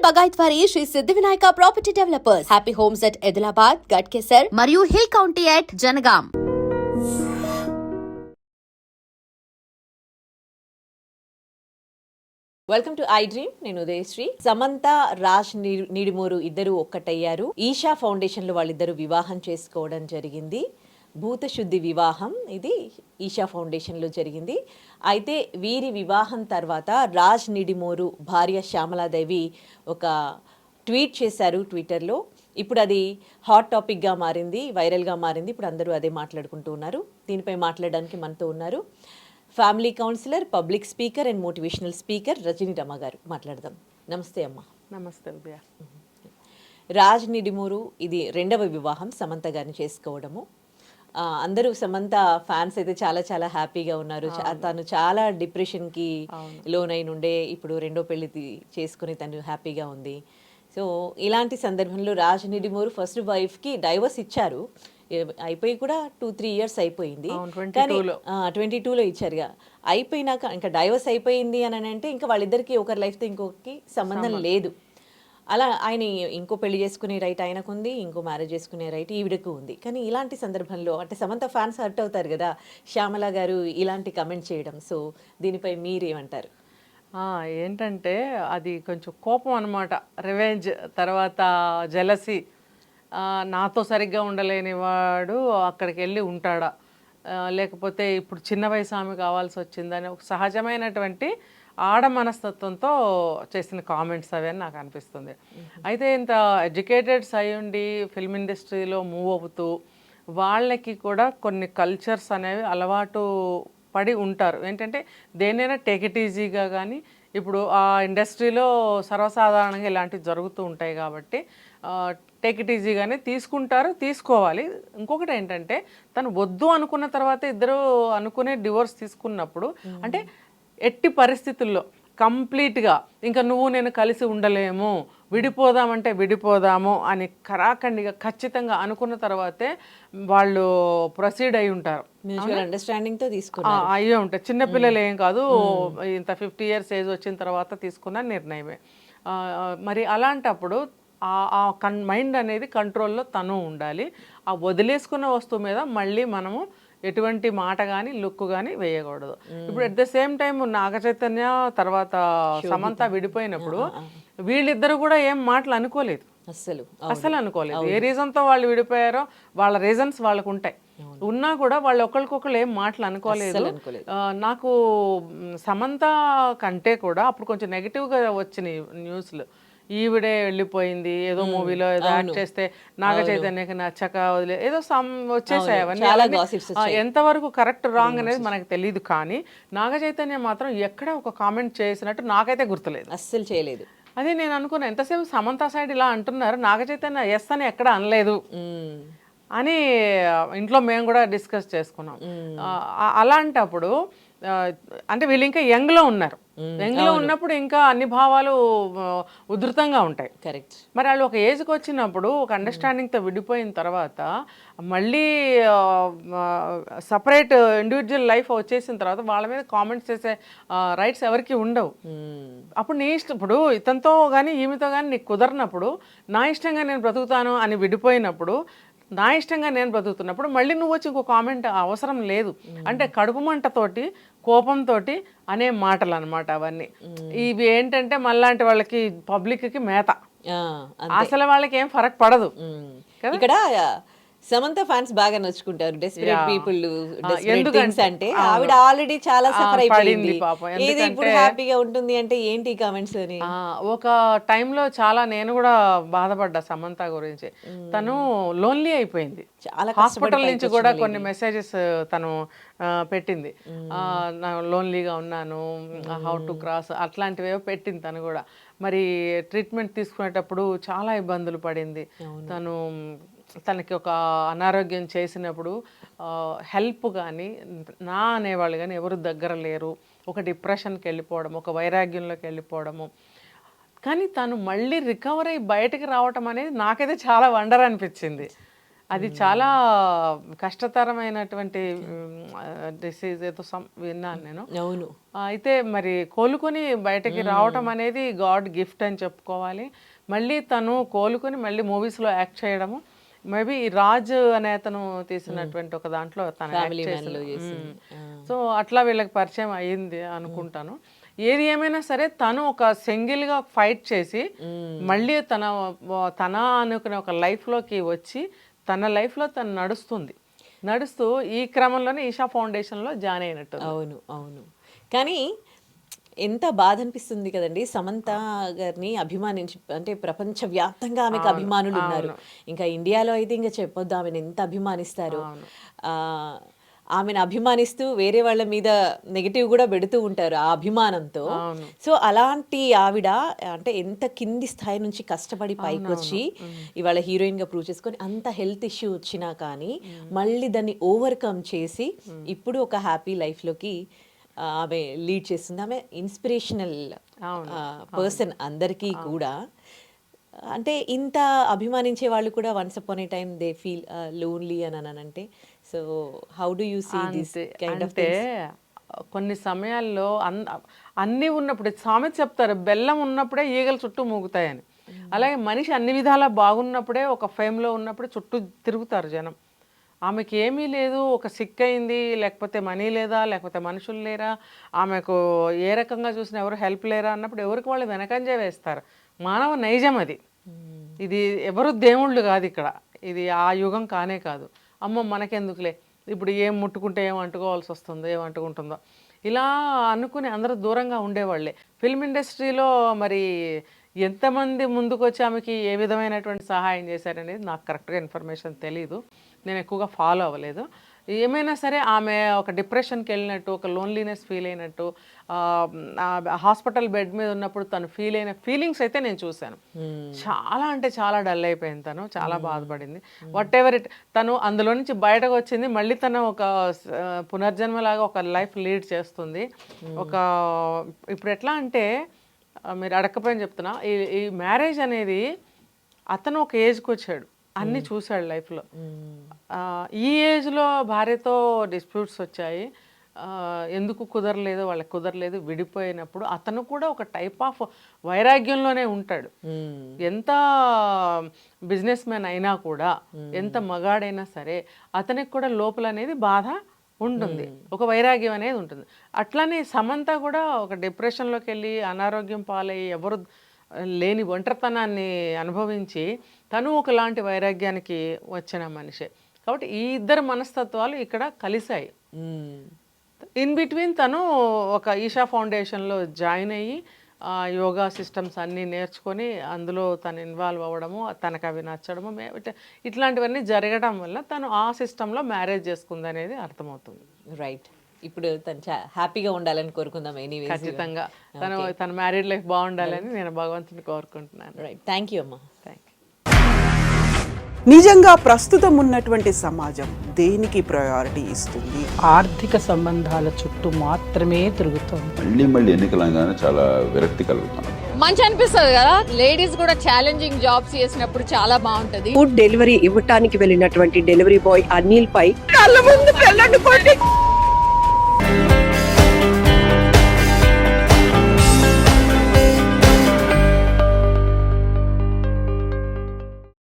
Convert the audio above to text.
బగాయత్ వారి Sri Siddhi Vinayaka property developers. Happy homes at Edilabad, Ghatkesar మరియు hill county at Jangaon. Welcome to I dream. నేను ఉదయశ్రీ. సమంత, రాజ్ నిడిమూరు ఇద్దరు ఒక్కటయ్యారు. ఈషా ఫౌండేషన్ లో వాళ్ళిద్దరు వివాహం చేసుకోవడం జరిగింది. భూతశుద్ధి వివాహం ఇది ఈషా ఫౌండేషన్లో జరిగింది. అయితే వీరి వివాహం తర్వాత రాజ్ నిడిమూరు భార్య శ్యామలాదేవి ఒక ట్వీట్ చేశారు ట్విట్టర్లో. ఇప్పుడు అది హాట్ టాపిక్గా మారింది, వైరల్గా మారింది. ఇప్పుడు అందరూ అదే మాట్లాడుకుంటూ ఉన్నారు. దీనిపై మాట్లాడడానికి మనతో ఉన్నారు family counsellor, public speaker and motivational speaker Rajani Rama garu. మాట్లాడదాం. నమస్తే అమ్మ. నమస్తే ఉదయ. రాజ్ నిడిమూరు ఇది రెండవ వివాహం సమంత గారిని చేసుకోవడము. అందరూ సమంత ఫ్యాన్స్ అయితే చాలా చాలా హ్యాపీగా ఉన్నారు. తను చాలా డిప్రెషన్కి లోనైన ఉండే ఇప్పుడు రెండో పెళ్లి చేసుకుని తను హ్యాపీగా ఉంది. సో ఇలాంటి సందర్భంలో రాజ్ నిడిమూరు ఫస్ట్ వైఫ్కి డైవర్స్ ఇచ్చారు. అయిపోయి కూడా 2-3 years అయిపోయింది. కానీ 22లో ఇచ్చారుగా. అయిపోయినాక ఇంకా డైవర్స్ అయిపోయింది అని అంటే ఇంకా వాళ్ళిద్దరికి ఒకరి లైఫ్తో ఇంకొకరికి సంబంధం లేదు. అలా ఆయన ఇంకో పెళ్లి చేసుకునే రైట్ ఆయనకు ఉంది, ఇంకో మ్యారేజ్ చేసుకునే రైట్ ఈవిడకు ఉంది. కానీ ఇలాంటి సందర్భంలో అంటే సమంత ఫ్యాన్స్ హర్ట్ అవుతారు కదా, శ్యామల గారు ఇలాంటి కమెంట్ చేయడం. సో దీనిపై మీరేమంటారు? ఏంటంటే అది కొంచెం కోపం అనమాట. రివెంజ్, తర్వాత జెలసీ. నాతో సరిగ్గా ఉండలేని వాడు అక్కడికి వెళ్ళి ఉంటాడా, లేకపోతే ఇప్పుడు చిన్న వయసు ఆమె కావాల్సి వచ్చిందని ఒక సహజమైనటువంటి ఆడ మనస్తత్వంతో చేసిన కామెంట్స్ అవి అని నాకు అనిపిస్తుంది. అయితే ఇంత ఎడ్యుకేటెడ్స్ అయి ఉండి ఫిల్మ్ ఇండస్ట్రీలో మూవ్ అవుతూ వాళ్ళకి కూడా కొన్ని కల్చర్స్ అనేవి అలవాటు పడి ఉంటారు. ఏంటంటే దేనైనా టేక్ ఇట్ ఈజీగా, కానీ ఇప్పుడు ఆ ఇండస్ట్రీలో సర్వసాధారణంగా ఇలాంటివి జరుగుతూ ఉంటాయి కాబట్టి టేక్ ఇట్ ఈజీగానే తీసుకుంటారు, తీసుకోవాలి. ఇంకొకటి ఏంటంటే తను వద్దు అనుకున్న తర్వాత ఇద్దరు అనుకునే డివోర్స్ తీసుకున్నప్పుడు అంటే ఎట్టి పరిస్థితుల్లో కంప్లీట్గా ఇంకా నువ్వు నేను కలిసి ఉండలేము, విడిపోదామంటే విడిపోదాము అని ఖరాఖండిగా ఖచ్చితంగా అనుకున్న తర్వాతే వాళ్ళు ప్రొసీడ్ అయి ఉంటారు. అండర్స్టాండింగ్తో అయ్యే ఉంటాయి. చిన్నపిల్లలు ఏం కాదు, ఇంత 50 years ఏజ్ వచ్చిన తర్వాత తీసుకున్న నిర్ణయమే. మరి అలాంటప్పుడు ఆ మైండ్ అనేది కంట్రోల్లో తను ఉండాలి. ఆ వదిలేసుకున్న వస్తువు మీద మళ్ళీ మనము ఎటువంటి మాట కానీ లుక్ కానీ వేయకూడదు. ఇప్పుడు at the same time Naga Chaitanya తర్వాత సమంత విడిపోయినప్పుడు వీళ్ళిద్దరు కూడా ఏం మాటలు అనుకోలేదు, అసలు అనుకోలేదు. ఏ రీజన్తో వాళ్ళు విడిపోయారో వాళ్ళ రీజన్స్ వాళ్ళకు ఉంటాయి. ఉన్నా కూడా వాళ్ళు ఒకరికొకరు ఏం మాటలు అనుకోలేదు. నాకు సమంత కంటే కూడా అప్పుడు కొంచెం నెగిటివ్గా వచ్చినాయి న్యూస్లు. ఈవిడే వెళ్ళిపోయింది, ఏదో మూవీలో ఏదో యాక్ట్ చేస్తే నాగ చైతన్యకి నచ్చక వదిలే ఏదో వచ్చేసాయి. అవన్నీ ఎంతవరకు కరెక్ట్ రాంగ్ అనేది మనకు తెలియదు. కానీ నాగ చైతన్య మాత్రం ఎక్కడ ఒక కామెంట్ చేసినట్టు నాకైతే గుర్తులేదు, అస్సలు చేయలేదు. అదే నేను అనుకున్నా, ఎంతసేపు సమంత సైడ్ ఇలా అంటున్నారు, నాగ చైతన్య ఎస్ అని ఎక్కడ అనలేదు అని ఇంట్లో మేము కూడా డిస్కస్ చేసుకున్నాం. అలాంటప్పుడు అంటే వీళ్ళు ఇంకా యంగ్లో ఉన్నారు. యంగ్లో ఉన్నప్పుడు ఇంకా అన్ని భావాలు ఉధృతంగా ఉంటాయి. కరెక్ట్. మరి వాళ్ళు ఒక ఏజ్కి వచ్చినప్పుడు ఒక అండర్స్టాండింగ్తో విడిపోయిన తర్వాత మళ్ళీ సపరేట్ ఇండివిజువల్ లైఫ్ వచ్చేసిన తర్వాత వాళ్ళ మీద కామెంట్స్ చేసే రైట్స్ ఎవరికి ఉండవు. అప్పుడు నీ ఇష్టం, ఇప్పుడు ఇతనితో కానీ ఈమెతో కానీ నీకు కుదరినప్పుడు నా ఇష్టంగా నేను బ్రతుకుతాను అని విడిపోయినప్పుడు, నా ఇష్టంగా నేను బ్రతుకుతున్నప్పుడు మళ్ళీ నువ్వు వచ్చి ఇంకో కామెంట్ అవసరం లేదు. అంటే కడుపు మంటతోటి కోపంతో అనే మాటలు అనమాట అవన్నీ. ఇవి ఏంటంటే మళ్ళాంటి వాళ్ళకి పబ్లిక్కి మేత, అసలు వాళ్ళకి ఏం ఫరక్ పడదు. ఇక్కడ సమంత ఫ్యాన్స్ బాగా నచ్చుకుంటారు. డెస్పరేట్ పీపుల్ అంటే ఆవిడ ఆల్రెడీ చాలా సఫర్ అయిపోయింది, ఏది ఇప్పుడు హ్యాపీగా ఉంటుంది అంటే ఏంటి కామెంట్స్ అని. ఒక టైంలో చాలా నేను కూడా బాధపడ్డా సమంత గురించి. తను లోన్లీ అయిపోయింది. చాలా హాస్పిటల్ నుంచి కూడా కొన్ని మెసేజెస్ తను పెట్టింది. లోన్లీగా ఉన్నాను, హౌ టు క్రాస్ అట్లాంటివి పెట్టింది తను కూడా. మరి ట్రీట్మెంట్ తీసుకునేటప్పుడు చాలా ఇబ్బందులు పడింది తను. తనకి ఒక అనారోగ్యం చేసినప్పుడు హెల్ప్ కానీ నా అనేవాళ్ళు కానీ ఎవరు దగ్గర లేరు. ఒక డిప్రెషన్కి వెళ్ళిపోవడం, ఒక వైరాగ్యంలోకి వెళ్ళిపోవడము. కానీ తను మళ్ళీ రికవర్ అయ్యి బయటకు రావటం అనేది నాకైతే చాలా వండర్ అనిపించింది. అది చాలా కష్టతరమైనటువంటి డిసీజ్ ఏదో విన్నాను నేను. అవును. అయితే మరి కోలుకొని బయటకి రావటం అనేది గాడ్ గిఫ్ట్ అని చెప్పుకోవాలి. మళ్ళీ తను కోలుకొని మళ్ళీ మూవీస్లో యాక్ట్ చేయడము, మేబీ రాజ్ అనే అతను తీసినటువంటి ఒక దాంట్లో తను యాక్ట్ చేసింది. సో అట్లా వీళ్ళకి పరిచయం అయ్యింది అనుకుంటాను. ఏది ఏమైనా సరే తను ఒక సింగిల్గా ఫైట్ చేసి మళ్ళీ తన అనుకునే ఒక లైఫ్లోకి వచ్చి తన లైఫ్లో తను నడుస్తూ ఈ క్రమంలోనే ఈషా ఫౌండేషన్లో జాయిన్ అయినట్టు. అవును అవును. కానీ ఎంత బాధ అనిపిస్తుంది కదండి, సమంత గారిని అభిమానించి, అంటే ప్రపంచవ్యాప్తంగా ఆమెకు అభిమానులు ఉన్నారు. ఇంకా ఇండియాలో అయితే ఇంకా చెప్పొద్దు ఆమెను ఎంత అభిమానిస్తారు. ఆమెను అభిమానిస్తూ వేరే వాళ్ళ మీద నెగిటివ్ కూడా పెడుతూ ఉంటారు ఆ అభిమానంతో. సో అలాంటి ఆవిడ అంటే ఎంత కింది స్థాయి నుంచి కష్టపడి పైకి వచ్చి ఇవాళ హీరోయిన్ గా ప్రూవ్ చేసుకొని, అంత హెల్త్ ఇష్యూ వచ్చినా కానీ మళ్ళీ దాన్ని ఓవర్కమ్ చేసి ఇప్పుడు ఒక హ్యాపీ లైఫ్ లోకి ఆమె లీడ్ చేస్తుంది. ఆమె ఇన్స్పిరేషనల్ పర్సన్ అందరికీ కూడా. అంటే ఇంత అభిమానించే వాళ్ళు కూడా once upon a time they feel lonely అని అంటే, so how do you see this kind of things? కొన్ని సమయాల్లో అన్నీ ఉన్నప్పుడు సామెత చెప్తారు, బెల్లం ఉన్నప్పుడే ఈగలు చుట్టూ మూగుతాయని. అలాగే మనిషి అన్ని విధాలా బాగున్నప్పుడే, ఒక ఫేమ్లో ఉన్నప్పుడే చుట్టూ తిరుగుతారు జనం. ఆమెకి ఏమీ లేదు, ఒక సిక్ అయింది, లేకపోతే మనీ లేదా, లేకపోతే మనుషులు లేరా, ఆమెకు ఏ రకంగా చూసినా ఎవరు హెల్ప్ లేరా అన్నప్పుడు ఎవరికి వాళ్ళు వెనకంజే వేస్తారు. మానవ నైజం అది. ఇది ఎవరు దేవుళ్ళు కాదు ఇక్కడ, ఇది ఆ యుగం కానే కాదు. అమ్మో మనకెందుకులే, ఇప్పుడు ఏం ముట్టుకుంటే ఏం అంటుకోవాల్సి వస్తుందో, ఏం అంటుకుంటుందో, ఇలా అనుకుని అందరూ దూరంగా ఉండేవాళ్ళే. ఫిల్మ్ ఇండస్ట్రీలో మరి ఎంతమంది ముందుకు వచ్చి ఆమెకి ఏ విధమైనటువంటి సహాయం చేశారనేది నాకు కరెక్ట్గా ఇన్ఫర్మేషన్ తెలీదు, నేను ఎక్కువగా ఫాలో అవ్వలేదు. ఏమైనా సరే ఆమె ఒక డిప్రెషన్కి వెళ్ళినట్టు, ఒక లోన్లీనెస్ ఫీల్ అయినట్టు, హాస్పిటల్ బెడ్ మీద ఉన్నప్పుడు తను ఫీల్ అయిన ఫీలింగ్స్ అయితే నేను చూశాను. చాలా అంటే చాలా డల్ అయిపోయింది తను, చాలా బాధపడింది. వాట్ ఎవర్ ఇట్, తను అందులో నుంచి బయటకు వచ్చింది, మళ్ళీ తను ఒక పునర్జన్మలాగా ఒక లైఫ్ లీడ్ చేస్తుంది. ఒక ఇప్పుడు ఎట్లా అంటే, మీరు అడగకపోయిన చెప్తున్నా, ఈ మ్యారేజ్ అనేది అతను ఒక ఏజ్కి వచ్చాడు, అన్నీ చూశాడు లైఫ్లో. ఈ ఏజ్లో భార్యతో డిస్ప్యూట్స్ వచ్చాయి, ఎందుకు కుదరలేదు, వాళ్ళకి కుదరలేదు, విడిపోయినప్పుడు అతను కూడా ఒక టైప్ ఆఫ్ వైరాగ్యంలోనే ఉంటాడు. ఎంత బిజినెస్ మ్యాన్ అయినా కూడా, ఎంత మగాడైనా సరే అతనికి కూడా లోపల అనేది బాధ ఉంటుంది, ఒక వైరాగ్యం అనేది ఉంటుంది. అట్లానే సమంత కూడా ఒక డిప్రెషన్లోకి వెళ్ళి అనారోగ్యం పాలయ్యి ఎవరు లేని ఒంటరితనాన్ని అనుభవించి తను ఒకలాంటి వైరాగ్యానికి వచ్చిన మనిషే. కాబట్టి ఈ ఇద్దరు మనస్తత్వాలు ఇక్కడ కలిశాయి. ఇన్ బిట్వీన్ తను ఒక ఈషా ఫౌండేషన్లో జాయిన్ అయ్యి యోగా సిస్టమ్స్ అన్నీ నేర్చుకొని అందులో తను ఇన్వాల్వ్ అవ్వడము, తనకు అవి నచ్చడము, ఇట్లాంటివన్నీ జరగడం వల్ల తను ఆ సిస్టంలో మ్యారేజ్ చేసుకుంది అనేది అర్థమవుతుంది. రైట్. ఇప్పుడు తను హ్యాపీగా ఉండాలని కోరుకుందాం. ఎనీవేస్ ఖచ్చితంగా తన మ్యారీడ్ లైఫ్ బాగుండాలని నేను భగవంతుని కోరుకుంటున్నాను. రైట్, థ్యాంక్ యూ అమ్మా. Thank you. నిజంగా ప్రస్తుతం ఉన్నటువంటి సమాజం దేనికి ప్రయారిటీ ఇస్తుంది? ఆర్థిక సంబంధాల చుట్టూ మాత్రమే తిరుగుతోంది. మళ్ళీ మళ్ళీ ఎన్నికలంగానే చాలా విరక్తి కలుగుతున్నాం. మంచి అనిపిస్తుంది కదా, లేడీస్ కూడా ఛాలెంజింగ్ జాబ్స్ చేసినప్పుడు చాలా బాగుంటది. ఫుడ్ డెలివరీ ఇవ్వటానికి వెళ్ళినటువంటి డెలివరీ బాయ్ అనిల్ పై కళ్ళ ముందు